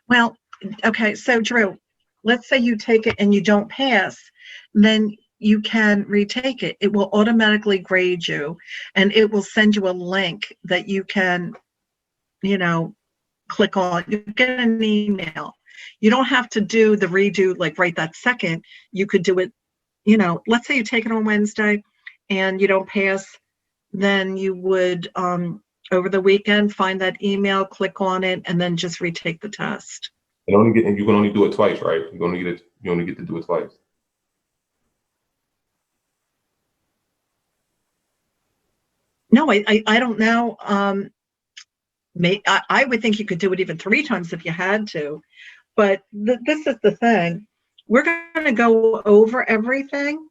Well, okay, so Drew, let's say you take it and you don't pass, then you can retake it. It will automatically grade you, and it will send you a link that you can, you know, click on. You get an email. You don't have to do the redo like right that second. You could do it, let's say you take it on Wednesday and you don't pass, then you would over the weekend find that email, click on it, and then just retake the test. And you can only do it twice, right? You only get to do it twice. No, I don't know. I would think you could do it even 3 times if you had to. But this is the thing. We're going to go over everything,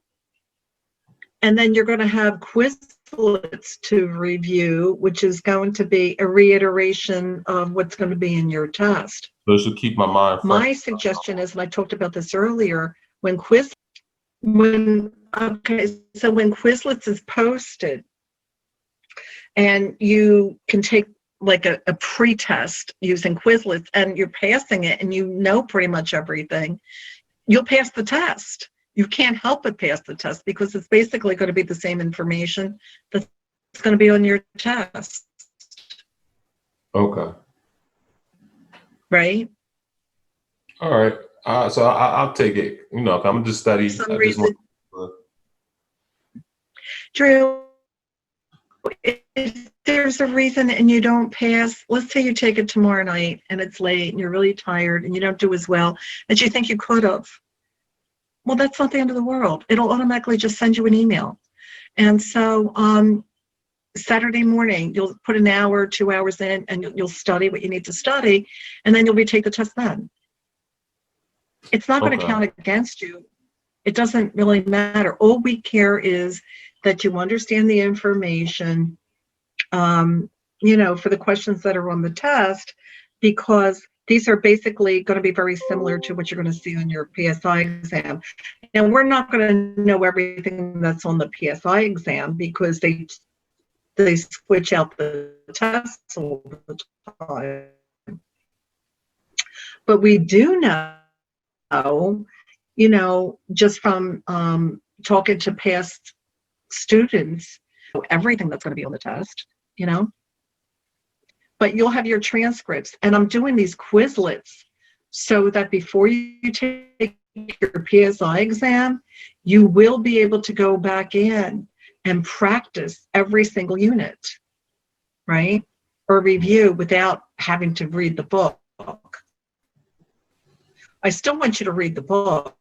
and then you're going to have Quizlets to review, which is going to be a reiteration of what's going to be in your test. So it should keep my mind fresh. My suggestion is, and I talked about this earlier, when Quizlets is posted, and you can take like a pre-test using Quizlets, and you're passing it and you know pretty much everything, you'll pass the test. You can't help but pass the test because it's basically going to be the same information that's going to be on your test. Okay. Right? All right. So I'll take it. I'm going to just study. Drew, if there's a reason and you don't pass, let's say you take it tomorrow night and it's late and you're really tired and you don't do as well as you think you could have. Well, that's not the end of the world. It'll automatically just send you an email. And so Saturday morning, you'll put an hour, 2 hours in, and you'll study what you need to study, and then you'll retake the test then. It's not going to count against you. It doesn't really matter. All we care is that you understand the information, for the questions that are on the test, because these are basically going to be very similar to what you're going to see on your PSI exam. Now, we're not going to know everything that's on the PSI exam because they switch out the tests all the time. But we do know, just from talking to past students, everything that's going to be on the test, But you'll have your transcripts, and I'm doing these Quizlets so that before you take your PSI exam, you will be able to go back in and practice every single unit, right? Or review without having to read the book. I still want you to read the book,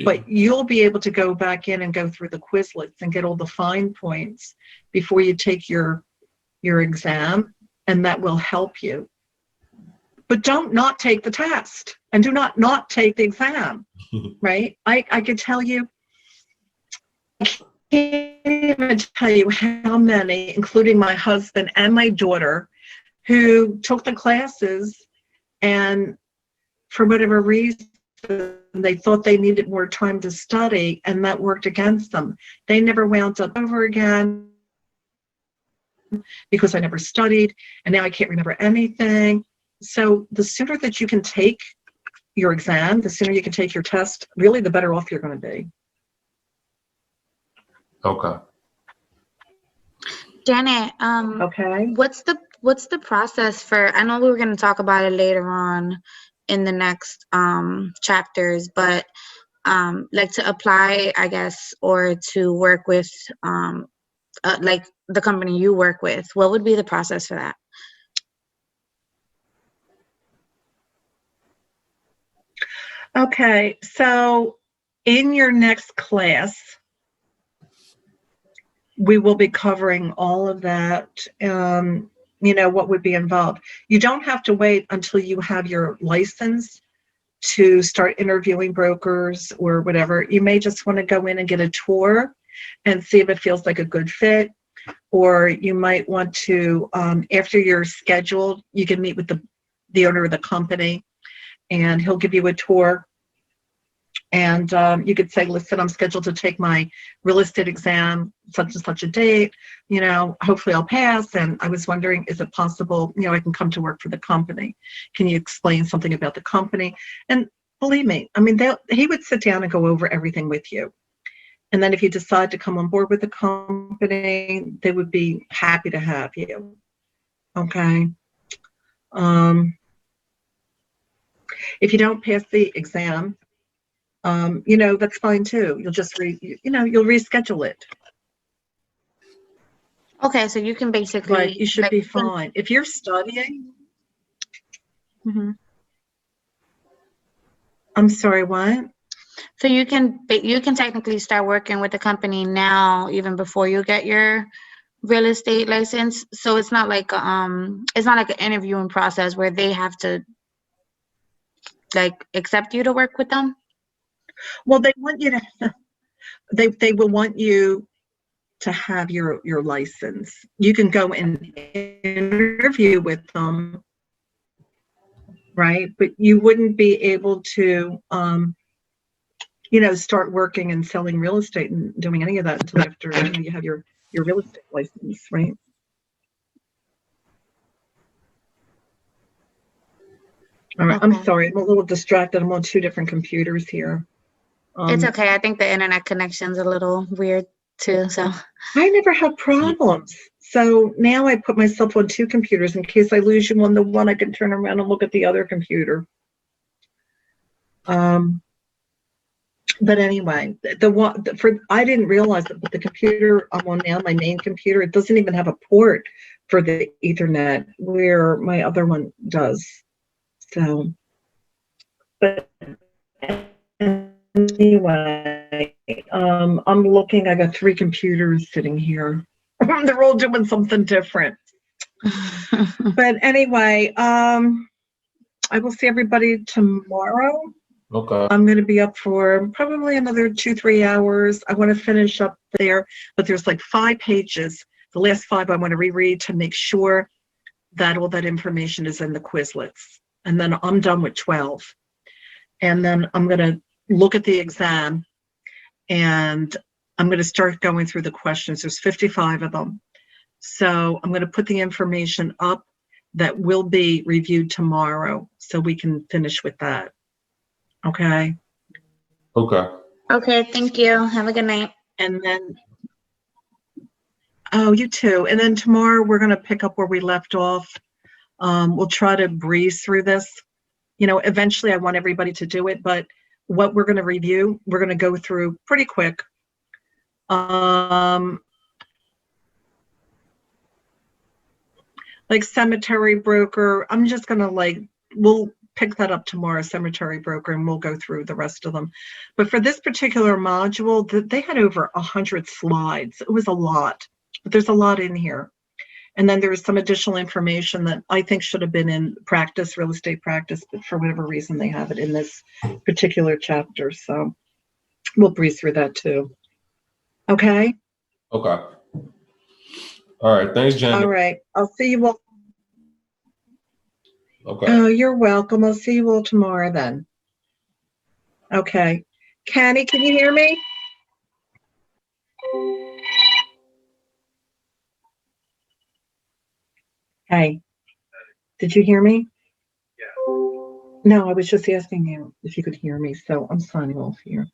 but you'll be able to go back in and go through the Quizlets and get all the fine points before you take your exam, and that will help you. But don't not take the test, and do not take the exam, right? I could tell you, I can't even tell you how many, including my husband and my daughter, who took the classes, and for whatever reason, they thought they needed more time to study, and that worked against them. They never wound up over again because I never studied, and now I can't remember anything. So the sooner that you can take your exam, the sooner you can take your test, really the better off you're going to be. Okay. Janet, okay. What's the process for, I know we were going to talk about it later on in the next chapters, but like to apply, I guess, or to work with like the company you work with, what would be the process for that? Okay, so in your next class, we will be covering all of that, what would be involved. You don't have to wait until you have your license to start interviewing brokers or whatever. You may just want to go in and get a tour and see if it feels like a good fit. Or you might want to, after you're scheduled, you can meet with the owner of the company, and he'll give you a tour And you could say, listen, I'm scheduled to take my real estate exam, such and such a date, hopefully I'll pass. And I was wondering, is it possible, I can come to work for the company? Can you explain something about the company? And believe me, I mean, he would sit down and go over everything with you. And then if you decide to come on board with the company, they would be happy to have you. Okay. If you don't pass the exam, that's fine too. You'll just you'll reschedule it. Okay, so you can basically. But you should be fine. If you're studying. Mm-hmm. I'm sorry, what? So you can technically start working with the company now, even before you get your real estate license. So it's not like an interviewing process where they have to like accept you to work with them. Well, they want you to. They will want you to have your license. You can go and interview with them, right? But you wouldn't be able to, start working and selling real estate and doing any of that until after you have your real estate license, right? All right. Okay. I'm sorry. I'm a little distracted. I'm on two different computers here. It's okay. I think the internet connection's a little weird too. So I never had problems. So now I put myself on two computers in case I lose you on the one. I can turn around and look at the other computer. But anyway, I didn't realize that, but the computer I'm on now, my main computer, it doesn't even have a port for the Ethernet where my other one does. So, but anyway, I'm looking. I got three computers sitting here. They're all doing something different. But anyway, I will see everybody tomorrow. Okay. I'm going to be up for probably another 2-3 hours. I want to finish up there, but there's like 5 pages. The last 5 I want to reread to make sure that all that information is in the Quizlets. And then I'm done with 12. And then I'm going to look at the exam and I'm going to start going through the questions. There's 55 of them. So I'm going to put the information up that will be reviewed tomorrow so we can finish with that. Okay. Okay. Okay, thank you. Have a good night. And then, oh, you too. And then tomorrow we're going to pick up where we left off. We'll try to breeze through this. Eventually I want everybody to do it, but what we're going to review, we're going to go through pretty quick. Like cemetery broker, I'm just going to we'll pick that up tomorrow, cemetery broker, and we'll go through the rest of them. But for this particular module, they had over 100 slides. It was a lot, but there's a lot in here. And then there was some additional information that I think should have been in practice, real estate practice, but for whatever reason, they have it in this particular chapter. So we'll breeze through that too. Okay? Okay. All right. Thanks, Jen. All right. I'll see you all. Okay. Oh, you're welcome. I'll see you all tomorrow then. Okay. Kenny, can you hear me? Hey, did you hear me? Yeah. No, I was just asking you if you could hear me, so I'm signing off here.